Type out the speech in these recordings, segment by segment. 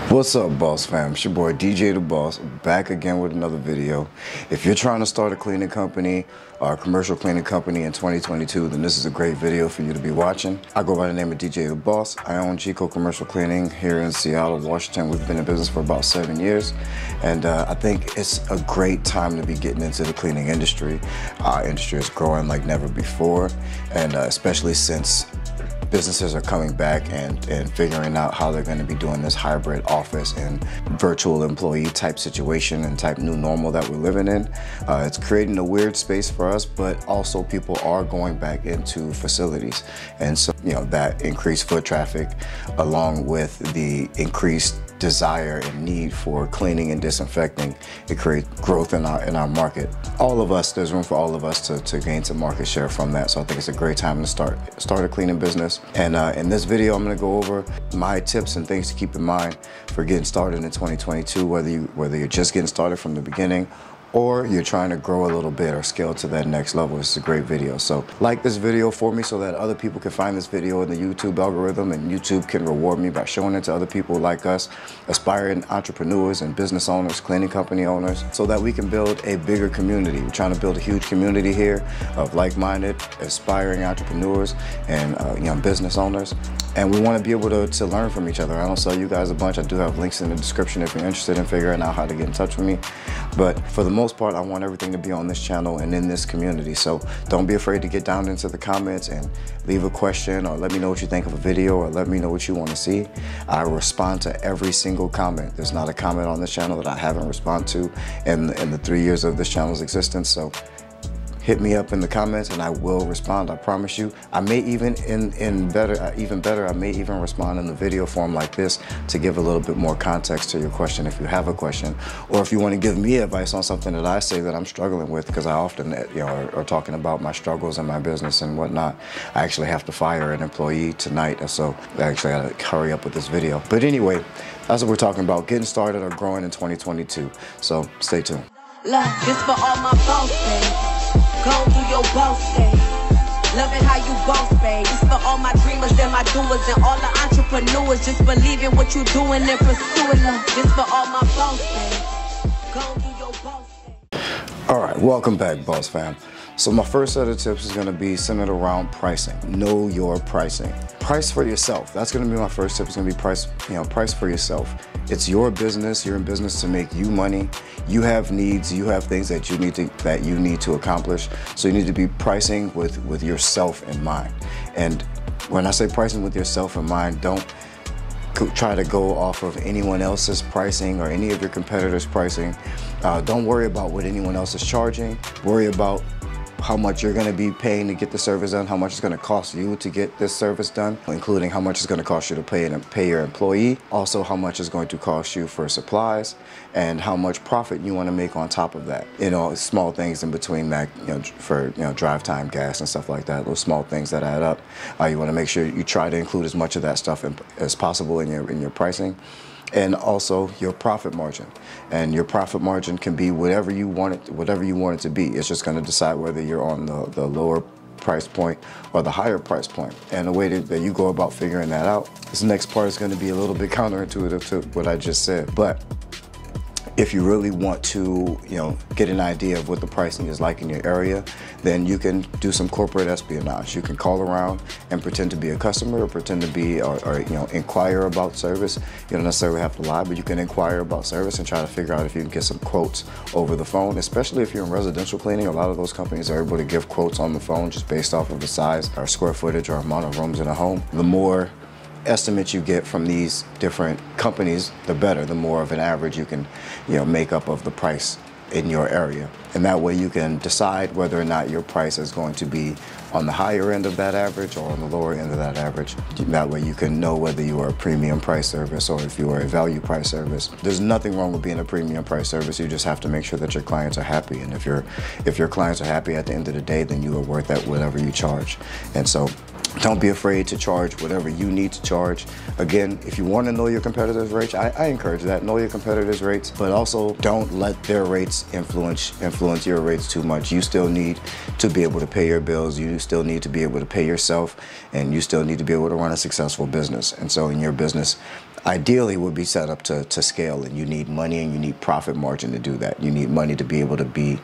What's up, Boss Fam? It's your boy DJ The Boss, back again with another video. If you're trying to start a cleaning company or a commercial cleaning company in 2022, then this is a great video for you to be watching. I go by the name of DJ The Boss. I own Chico Commercial Cleaning here in Seattle, Washington. We've been in business for about 7 years, and I think it's a great time to be getting into the cleaning industry. Our industry is growing like never before, and especially since businesses are coming back and figuring out how they're going to be doing this hybrid office and virtual employee type situation and type new normal that we're living in. It's creating a weird space for us, but also people are going back into facilities. And so, that increased foot traffic along with the increased desire and need for cleaning and disinfecting, it creates growth in our market. All of us, there's room for all of us to gain some market share from that. So I think it's a great time to start a cleaning business. And in this video, I'm going to go over my tips and things to keep in mind for getting started in 2022, whether you're just getting started from the beginning or you're trying to grow a little bit or scale to that next level. It's a great video. So like this video for me so that other people can find this video in the YouTube algorithm, and YouTube can reward me by showing it to other people like us, aspiring entrepreneurs and business owners, cleaning company owners, so that we can build a bigger community. We're trying to build a huge community here of like-minded, aspiring entrepreneurs and business owners. And we want to be able to learn from each other. I don't sell you guys a bunch. I do have links in the description if you're interested in figuring out how to get in touch with me. But for the most part, I want everything to be on this channel and in this community. So don't be afraid to get down into the comments and leave a question, or let me know what you think of a video, or let me know what you want to see. I respond to every single comment. There's not a comment on this channel that I haven't responded to in the 3 years of this channel's existence. So hit me up in the comments and I will respond. I promise you. I may even even better, I may even respond in the video form like this to give a little bit more context to your question if you have a question, or if you want to give me advice on something that I say that I'm struggling with, because I often are talking about my struggles in my business and whatnot. I actually have to fire an employee tonight, so I actually got to hurry up with this video. But anyway, that's what we're talking about, getting started or growing in 2022. So stay tuned. Look, this for all my boss babes. Go do your boss thing. Loving how you boss, babe. This for all my dreamers and my doers and all the entrepreneurs. Just believe in what you're doing and pursuing them. This for all my boss babes. Go do your boss thing. All right, welcome back, Boss Fam. So my first set of tips is going to be centered around pricing. Know your pricing. Price for yourself. That's going to be my first tip. It's going to be price for yourself. It's your business. You're in business to make you money. You have needs. You have things that you need to accomplish. So you need to be pricing with yourself in mind. And when I say pricing with yourself in mind, don't try to go off of anyone else's pricing or any of your competitors' pricing. Don't worry about what anyone else is charging. Worry about how much you're going to be paying to get the service done, how much it's going to cost you to get this service done, including how much it's going to cost you to pay your employee, also how much it's going to cost you for supplies, and how much profit you want to make on top of that. Small things in between that, for drive time, gas, and stuff like that. Those small things that add up. You want to make sure you try to include as much of that stuff as possible in your pricing. And also your profit margin. And your profit margin can be whatever you want it to be. It's just going to decide whether you're on the lower price point or the higher price point. And the way that you go about figuring that out, this next part is going to be a little bit counterintuitive to what I just said. But if you really want to, get an idea of what the pricing is like in your area, then you can do some corporate espionage. You can call around and pretend to be a customer, or pretend to be, or inquire about service. You don't necessarily have to lie, but you can inquire about service and try to figure out if you can get some quotes over the phone. Especially if you're in residential cleaning, a lot of those companies are able to give quotes on the phone just based off of the size or square footage or amount of rooms in a home. The more estimates you get from these different companies, the better. The more of an average you can make up of the price in your area, and that way you can decide whether or not your price is going to be on the higher end of that average or on the lower end of that average. That way you can know whether you are a premium price service or if you are a value price service. There's nothing wrong with being a premium price service. You just have to make sure that your clients are happy, and if your clients are happy at the end of the day, then you are worth that whatever you charge. And so don't be afraid to charge whatever you need to charge. Again, if you want to know your competitors' rates, I encourage that. Know your competitors' rates, but also don't let their rates influence your rates too much. You still need to be able to pay your bills. You still need to be able to pay yourself, and you still need to be able to run a successful business. And so in your business, ideally would be set up to scale, and you need money and you need profit margin to do that. You need money to be able to be,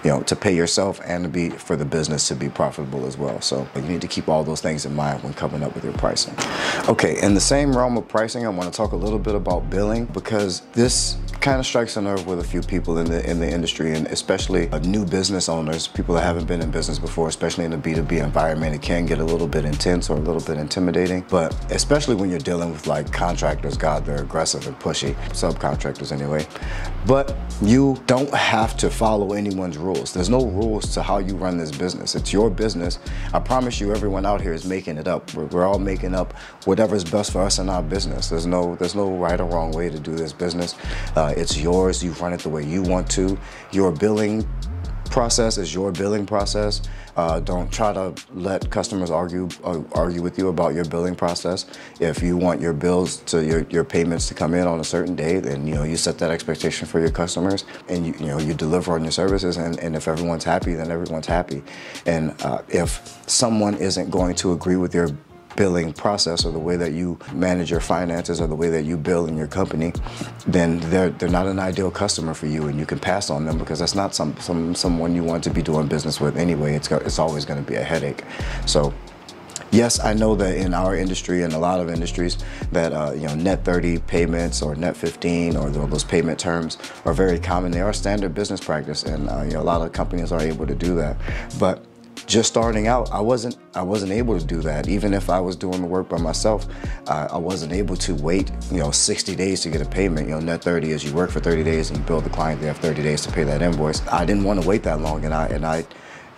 to pay yourself and to be for the business to be profitable as well. So you need to keep all those things in mind when coming up with your pricing. Okay, in the same realm of pricing, I want to talk a little bit about billing, because this kind of strikes a nerve with a few people in the industry, and especially new business owners, people that haven't been in business before, especially in the B2B environment. It can get a little bit intense or a little bit intimidating, but especially when you're dealing with like contractors, God, they're aggressive and pushy, subcontractors anyway. But you don't have to follow anyone's rules. There's no rules to how you run this business. It's your business. I promise you, everyone out here is making it up. We're all making up whatever's best for us in our business. There's no right or wrong way to do this business. It's yours. You run it the way you want to. Your billing process is your billing process. Don't try to let customers argue with you about your billing process. If you want your bills to your payments to come in on a certain day, then you set that expectation for your customers, and you deliver on your services, and if everyone's happy, then everyone's happy. And if someone isn't going to agree with your billing process or the way that you manage your finances or the way that you bill in your company, then they're not an ideal customer for you, and you can pass on them, because that's not someone you want to be doing business with anyway. It's always going to be a headache. So yes, I know that in our industry and a lot of industries that net 30 payments or net 15 or those payment terms are very common. They are standard business practice, and a lot of companies are able to do that. But just starting out, I wasn't able to do that. Even if I was doing the work by myself, I wasn't able to wait 60 days to get a payment. Net 30 is you work for 30 days and you bill the client. They have 30 days to pay that invoice. I didn't want to wait that long, and I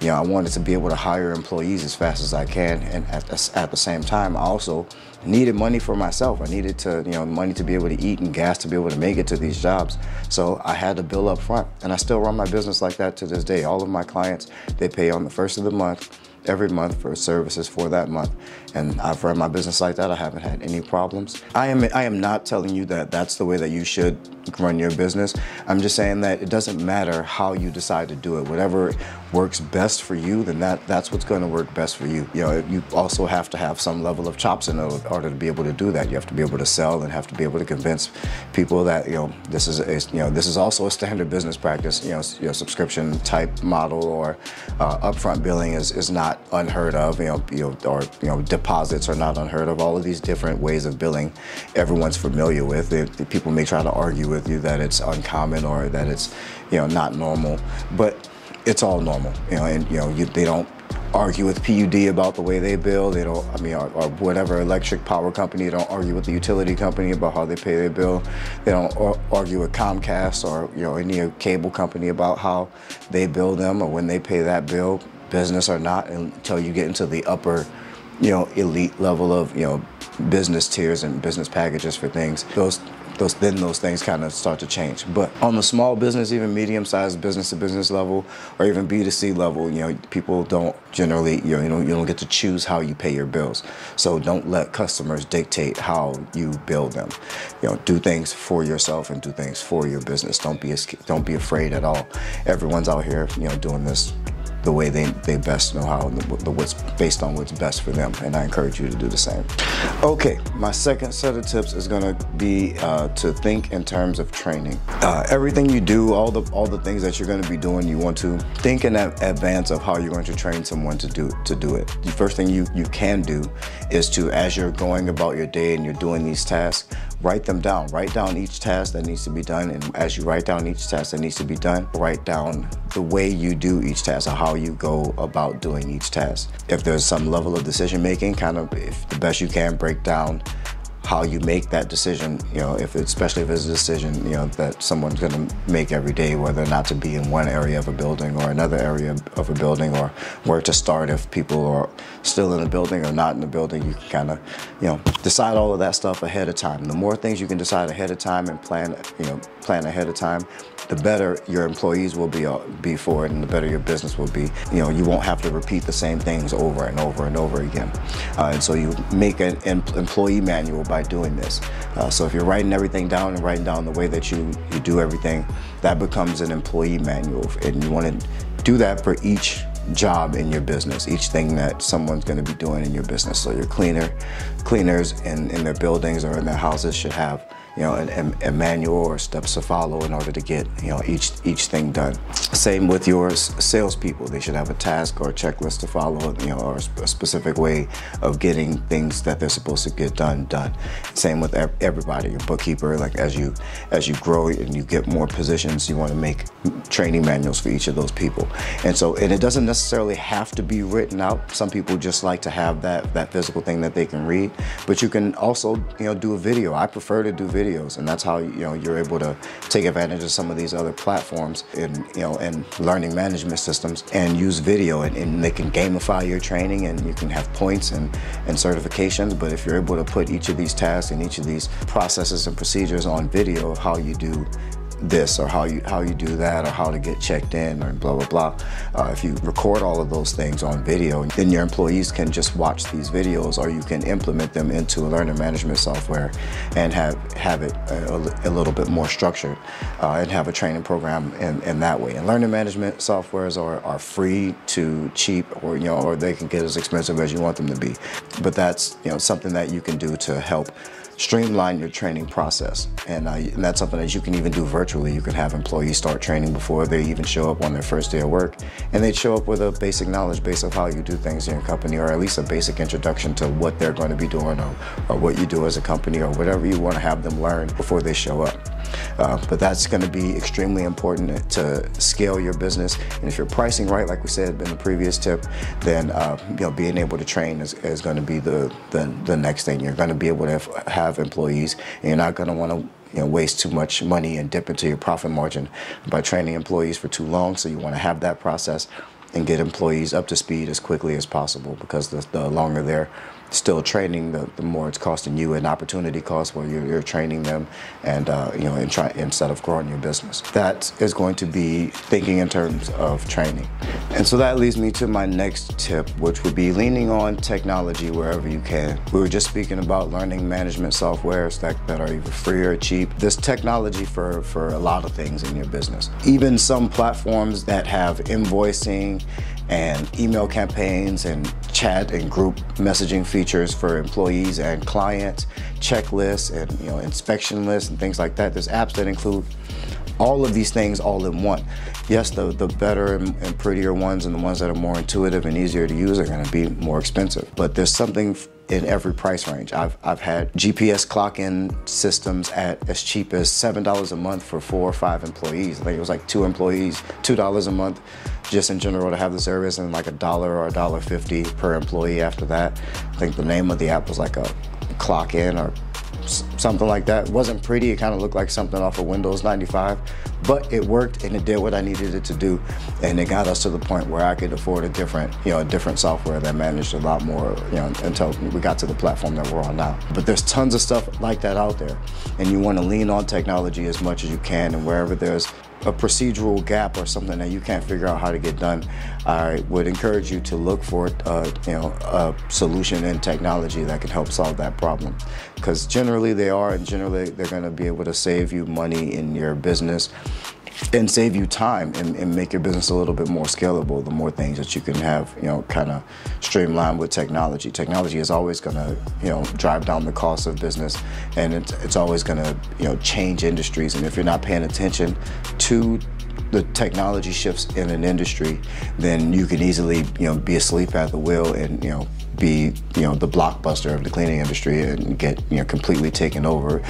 wanted to be able to hire employees as fast as I can, and at the same time, I also needed money for myself. I needed money to be able to eat and gas to be able to make it to these jobs. So I had to bill up front, and I still run my business like that to this day. All of my clients, they pay on the first of the month, every month, for services for that month, and I've run my business like that. I haven't had any problems. I am not telling you that that's the way that you should run your business. I'm just saying that it doesn't matter how you decide to do it. Whatever works best for you, then that's what's going to work best for you. You also have to have some level of chops in order to be able to do that. You have to be able to sell and have to be able to convince people that this is also a standard business practice. Your subscription type model or upfront billing is not unheard of. Or deposits are not unheard of. All of these different ways of billing, everyone's familiar with. People may try to argue with you that it's uncommon or that it's not normal, but it's all normal. They don't argue with PUD about the way they bill. They don't, or whatever electric power company, they don't argue with the utility company about how they pay their bill. They don't argue with Comcast or any cable company about how they bill them or when they pay that bill, business or not, until you get into the upper elite level of business tiers and business packages for things. Then those things kind of start to change. But on the small business, even medium-sized business to business level, or even B2C level, people don't generally, you don't get to choose how you pay your bills. So don't let customers dictate how you bill them. Do things for yourself and do things for your business. Don't be afraid at all. Everyone's out here, doing this the way they best know how, and what's based on what's best for them, and I encourage you to do the same. Okay, my second set of tips is going to be to think in terms of training. Everything you do, all the things that you're going to be doing, you want to think in advance of how you're going to train someone to do it. The first thing you can do is to, as you're going about your day and you're doing these tasks, write them down. Write down each task that needs to be done, and as you write down each task that needs to be done, write down the way you do each task, or how you go about doing each task. If there's some level of decision making, if the best you can, break down how you make that decision, especially if it's a decision, that someone's gonna make every day, whether or not to be in one area of a building or another area of a building, or where to start if people are still in the building or not in the building. You can kind of, decide all of that stuff ahead of time. The more things you can decide ahead of time and plan ahead of time, the better your employees will be for it, and the better your business will be. You won't have to repeat the same things over and over and over again. And so you make an employee manual by doing this. So if you're writing everything down and writing down the way that you do everything, that becomes an employee manual, and you want to do that for each job in your business, each thing that someone's going to be doing in your business. So your cleaners in their buildings or in their houses should have, you know, a manual or steps to follow in order to get, you know, each thing done. Same with your salespeople. They should have a task or a checklist to follow, you know, or a specific way of getting things that they're supposed to get done. Same with everybody. Your bookkeeper, like as you grow and you get more positions, you want to make training manuals for each of those people. And it doesn't necessarily have to be written out. Some people just like to have that physical thing that they can read, but you can also, you know, do a video. I prefer to do videos, and that's how, you know, you're able to take advantage of some of these other platforms and learning management systems and use video, and they can gamify your training, and you can have points and certifications. But if you're able to put each of these tasks and each of these processes and procedures on video of how you do this or how you do that or how to get checked in or blah, blah, blah. If you record all of those things on video, then your employees can just watch these videos, or you can implement them into a learning management software and have it a little bit more structured and have a training program in that way. And learning management softwares are free to cheap, or, you know, or they can get as expensive as you want them to be. But that's, you know, something that you can do to help streamline your training process, and that's something that you can even do virtually. You can have employees start training before they even show up on their first day of work, and they'd show up with a basic knowledge base of how you do things in your company, or at least a basic introduction to what they're going to be doing, or what you do as a company, or whatever you want to have them learn before they show up. But that's going to be extremely important to scale your business. And if you're pricing right, like we said in the previous tip, then you know, being able to train is going to be the next thing. You're going to be able to have employees, and you're not going to want to, you know, waste too much money and dip into your profit margin by training employees for too long. So you want to have that process and get employees up to speed as quickly as possible, because the longer they're still training, the more it's costing you an opportunity cost where you're training them, and you know, instead of growing your business. That is going to be thinking in terms of training. And so that leads me to my next tip, which would be leaning on technology wherever you can. We were just speaking about learning management softwares that are either free or cheap. There's technology for a lot of things in your business. Even some platforms that have invoicing and email campaigns and chat and group messaging features for employees and clients, checklists and, you know, inspection lists and things like that. There's apps that include all of these things all in one. Yes, the better and prettier ones, and the ones that are more intuitive and easier to use, are going to be more expensive. But there's something in every price range. I've had GPS clock-in systems at as cheap as $7 a month for 4 or 5 employees. I think it was like 2 employees, $2 a month just in general to have the service, and like $1 or $1.50 per employee after that. I think the name of the app was like a Clock-In or something like that. It wasn't pretty. It kind of looked like something off of Windows 95, but it worked and it did what I needed it to do, and it got us to the point where I could afford a different software that managed a lot more, you know, until we got to the platform that we're on now. But there's tons of stuff like that out there, and you want to lean on technology as much as you can, and wherever there's a procedural gap or something that you can't figure out how to get done, I would encourage you to look for a solution in technology that can help solve that problem. Because generally they're going to be able to save you money in your business and save you time and make your business a little bit more scalable. The more things that you can have, you know, kind of streamlined with technology. Technology is always going to, you know, drive down the cost of business, and it's always going to, you know, change industries. And if you're not paying attention to the technology shifts in an industry, then you can easily, you know, be asleep at the wheel and, you know, be, you know, the blockbuster of the cleaning industry and get, you know, completely taken over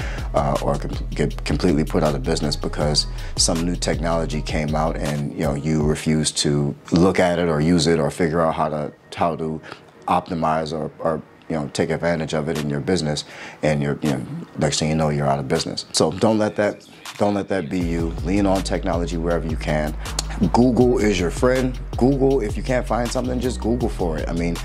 or get completely put out of business because some new technology came out and, you know, you refuse to look at it or use it or figure out how to optimize or you know, take advantage of it in your business, and you're, you know, next thing you know, you're out of business. So don't let that be you. Lean on technology wherever you can. Google is your friend. Google, if you can't find something, just Google for it. I mean,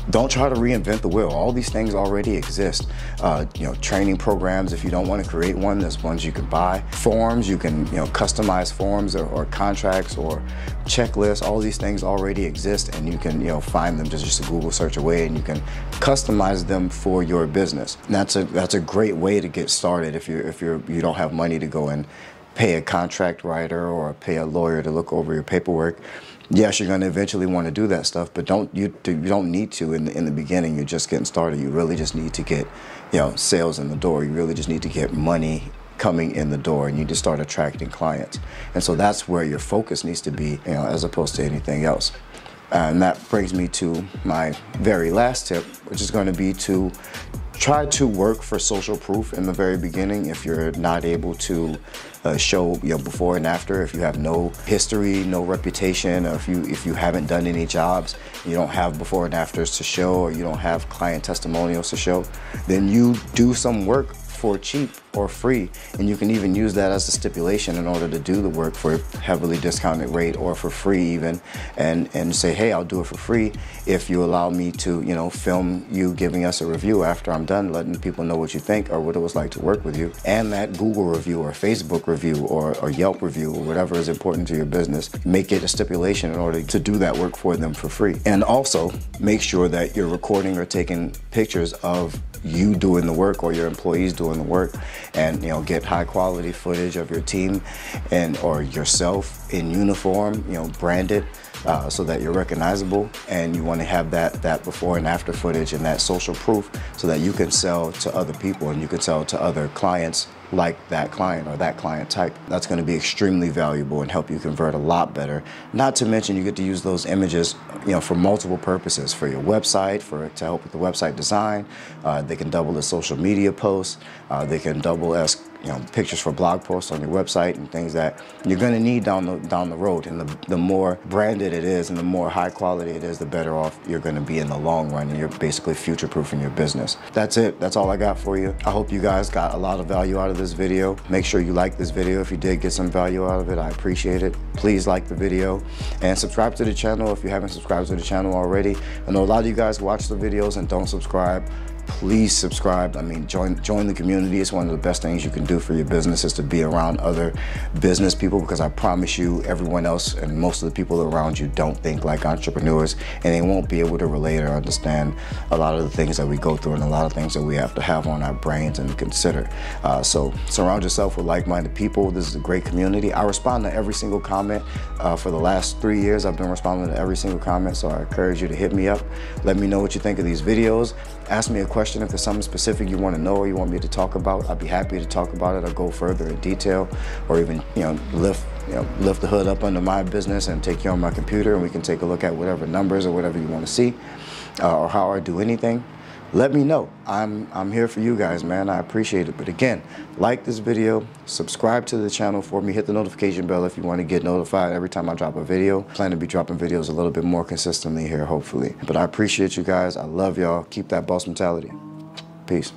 don't try to reinvent the wheel. All these things already exist. You know, training programs, if you don't want to create one, there's ones you can buy. Forms, you can, you know, customize forms or contracts or checklists. All these things already exist, and you can, you know, find them just a Google search away, and you can customize them for your business. And that's a great way to get started if you don't have money to go and pay a contract writer or pay a lawyer to look over your paperwork. Yes, you're going to eventually want to do that stuff, but you don't need to in the beginning. You're just getting started. You really just need to get, sales in the door. You really just need to get money coming in the door, and you just start attracting clients. And so that's where your focus needs to be, as opposed to anything else. And that brings me to my very last tip, which is going to be to try to work for social proof in the very beginning. If you're not able to show before and after, if you have no history, no reputation, or if you haven't done any jobs, you don't have before and afters to show, or you don't have client testimonials to show, then you do some work for cheap or free, and you can even use that as a stipulation in order to do the work for a heavily discounted rate or for free even, and say, hey, I'll do it for free if you allow me to film you giving us a review after I'm done, letting people know what you think or what it was like to work with you, and that Google review or Facebook review or Yelp review or whatever is important to your business. Make it a stipulation in order to do that work for them for free. And also make sure that you're recording or taking pictures of you doing the work or your employees doing the work, and get high quality footage of your team or yourself in uniform, branded, so that you're recognizable. And you want to have that before and after footage and that social proof so that you can sell to other people and you can sell to other clients like that client or that client type. That's going to be extremely valuable and help you convert a lot better. Not to mention you get to use those images for multiple purposes, for your website, to help with the website design. They can double as social media posts. They can double as pictures for blog posts on your website and things that you're going to need down the road. And the more branded it is and the more high quality it is, the better off you're going to be in the long run, and you're basically future-proofing your business. That's it. That's all I got for you. I hope you guys got a lot of value out of this video. Make sure you like this video if you did get some value out of it. I appreciate it. Please like the video and subscribe to the channel if you haven't subscribed to the channel already. I know a lot of you guys watch the videos and don't subscribe. Please subscribe. I mean, join the community. It's one of the best things you can do for your business, is to be around other business people, because I promise you, everyone else and most of the people around you don't think like entrepreneurs, and they won't be able to relate or understand a lot of the things that we go through and a lot of things that we have to have on our brains and consider. So surround yourself with like-minded people. This is a great community. I respond to every single comment. For the last 3 years, I've been responding to every single comment, so I encourage you to hit me up. Let me know what you think of these videos. Ask me a question if there's something specific you want to know or you want me to talk about. I'd be happy to talk about it or go further in detail, or even lift the hood up under my business and take you on my computer, and we can take a look at whatever numbers or whatever you want to see, or how I do anything. Let me know. I'm here for you guys, man. I appreciate it. But again, like this video, subscribe to the channel for me, hit the notification bell if you want to get notified every time I drop a video. Plan to be dropping videos a little bit more consistently here, hopefully. But I appreciate you guys. I love y'all. Keep that boss mentality. Peace.